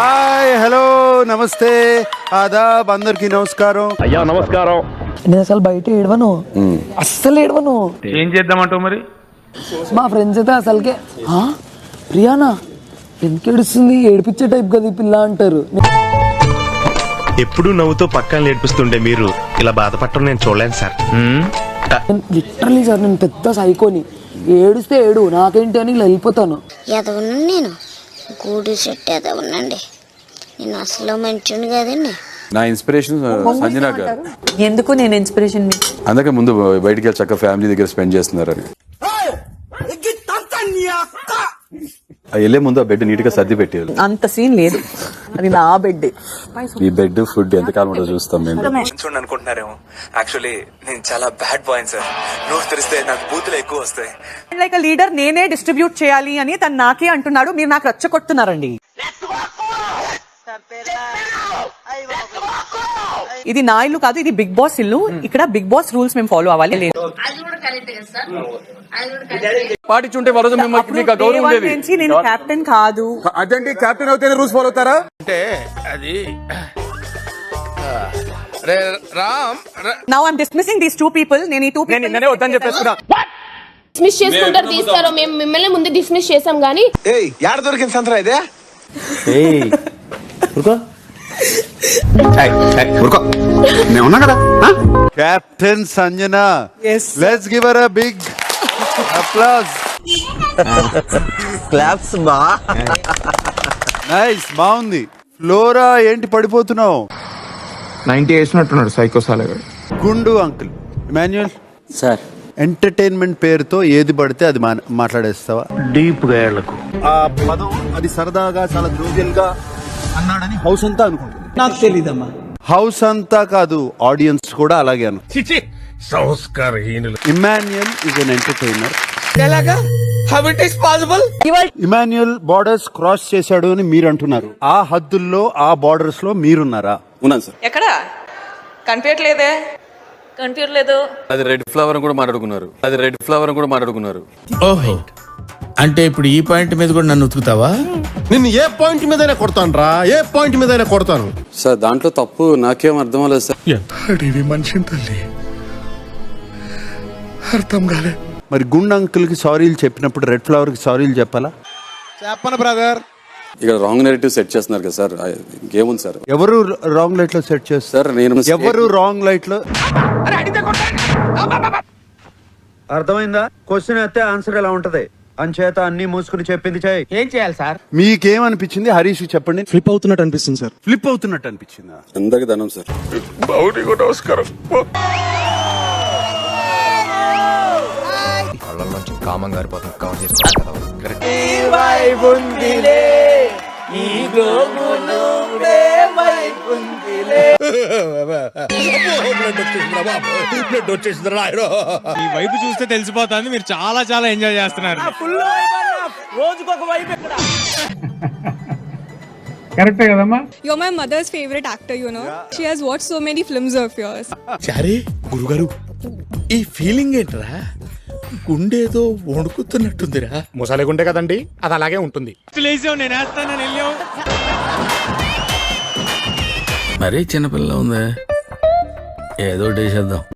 Hi hello నమస్తే ఆదాబ్ అందరికి నమస్కారం. అయ్యా నమస్కారం. నేను అసలు బయట ఏడవను, అస్సలు ఏడవను. ఏం చేద్దామంటావు మరి? మా ఫ్రెండ్స్ అయితే అసలుకే ప్రియానా ఎందుకు ఏడుస్తుంది, ఏడిపించే టైప్ కదా ఈ పిల్ల అంటారు. ఎప్పుడు నవ్వుతో పక్కన నేర్పిస్తుండే మీరు ఇలా బాధపడటం నేను చూడలేను సార్. లిటరలీ సార్ నేను పెద్ద సైకోని, ఏడుస్తే ఏడు నాకేంటి అని ఇలా వెళ్ళిపోతాను. ఎదవను నేను గూడు సెట్ ఎదవనండి, నేను అసలు మంచిని కదండి. నా ఇన్స్పిరేషన్ సంజన గారు. ఎందుకు నేను ఇన్స్పిరేషన్? అందుకే ముందు బయటికి వెళ్ళి చక్కగా ఫ్యామిలీ దగ్గర స్పెండ్ చేస్తున్నారని. వెళ్ళే ముందు ఆ బెడ్ నీట్ గా సర్ది పెట్టేది. అంత సీన్ లేదు, అది నా బెడ్. ఈ బెడ్ ఫుడ్ ఎంతకాలం ఉంటుందో చూస్తాం మేము. చూడండి అనుకుంటున్నారేమో, యాక్చువల్లీ నేను చాలా బ్యాడ్ బాయ్ సార్. నోరు తెరిస్తే నాకు బూతులు ఎక్కువ వస్తాయి. లైక్ లీడర్ నేనే డిస్ట్రిబ్యూట్ చేయాలి అని తను నాకే అంటున్నాడు, మీరు నాకు రచ్చగొడుతున్నారండి. ఇది నా ఇల్లు కాదు, ఇది బిగ్ బాస్ ఇల్లు. ఇక్కడ బిగ్ బాస్ రూల్స్ మేము ఫాలో అవ్వాలి. పాటించుంటే వరద మీకు గౌరవం ఉండేది. నేను కెప్టెన్ కాదు. అదేంటి కెప్టెన్ అవుతే రూల్స్ ఫాలో అవుతారా? అంటే అది now I'm dismissing these 2 people. నేను ఈ 2 people నేనే వద్దని చెప్పేస్తున్నా. డిస్మిస్ చేసుకుంటారు, తీస్తారు. మేము మిమ్మల్ని ముందు డిస్మిస్ చేసాం గానీ యాడ దొరికింది సంతరా ఇదే? Captain Sanjana, let's give her a big applause. Claps బా. నైస్, బాగుంది. ఫ్లోరా ఏంటి పడిపోతున్నావు? 90 వేసినట్టున్నాడు సైకో సాలగాడు. గుండు అంకుల్ ఇమాన్యుయల్ సార్ ఎంటర్టైన్మెంట్ పేరుతో ఏది పడితే అది మాట్లాడేస్తావా? డీప్ గా ఏళ్లకు ఆ పదం అది సరదాగా చాలా జోవియల్ గా అన్నాడని హౌస్ అంతా అనుకుంటుంది. నాకు తెలీదమ్మా. హౌస్ అంతా కాదు, ఆడియన్స్ కూడా అలాగే అను. సంస్కారహీనులు. Emmanuel is an entertainer. How it is possible? Emmanuel borders cross చేశాడు అని మీరు అంటున్నారు. ఆ హద్దుల్లో ఆ బార్డర్స్ లో మీరున్నారా? ఉన్నాను సార్. ఎక్కడ కనిపించట్లేదే? కనిపించట్లేదు. అది రెడ్ ఫ్లవర్ కూడా మాట్లాడుకున్నారు. ఓహో, అంటే ఇప్పుడు ఈ పాయింట్ మీద కూడా నన్ను ఉతుకుతావా? నిన్ను ఏ పాయింట్ మీదైనా కొడతాను రా, ఏ పాయింట్ మీదైనా కొడతాను సార్. దాంట్లో తప్పు నాకేం అర్థం అవ్వలేదు సార్. మనిషిని తల్లి అర్థం కాలే. మరి గుండు అంకుల్ కి సారీలు చెప్పినప్పుడు రెడ్ ఫ్లవర్ కి సారీలు చెప్పాలా? చెప్పను బ్రదర్. ఇక్కడ రాంగ్ నెరేటివ్ సెట్ చేస్తున్నారు కదా సార్. ఇంకేముంది సార్? ఎవరు రాంగ్ లైట్ లో సెట్ చేస్తారు? సార్ నేను ఎవరు రాంగ్ లైట్ లో? అర్థమైందా? క్వశ్చన్ అయితే ఆన్సర్ ఎలా ఉంటది అంచేత అన్ని మూసుకుని చెప్పింది చేయి. ఏం చేయాలి సార్? మీకేమనిపించింది? హరీష్ చెప్పండి. ఫ్లిప్ అవుతున్నట్టు అనిపిస్తుంది సార్. ఫ్లిప్ అవుతున్నట్టు అనిపించిందా? అందరికి ధనం సార్. నమస్కారం. కళ్ళల్లోంచి కామం గారిపోతుంది. కవర్ చేస్తాను కదా. ఈ వైపు చూస్తే తెలిసిపోతుంది మీరు చాలా చాలా ఎంజాయ్ చేస్తున్నారు. రోజుకొక వైపు ఎక్కడ? కరెక్టే కదమ్మా? You're my mother's favorite actor, you know. She has watched so many films of yours. చారీ గురుగారు, ఈ ఫీలింగ్ ఏంట్రా? గుండేదో వణుకుతున్నట్టుందిరా. ముసలి గుండె కదండి, అది అలాగే ఉంటుంది. నేను వేస్తానని వెళ్ళాం. మరీ చిన్నపిల్ల ఉందే, ఏదో చేద్దాం.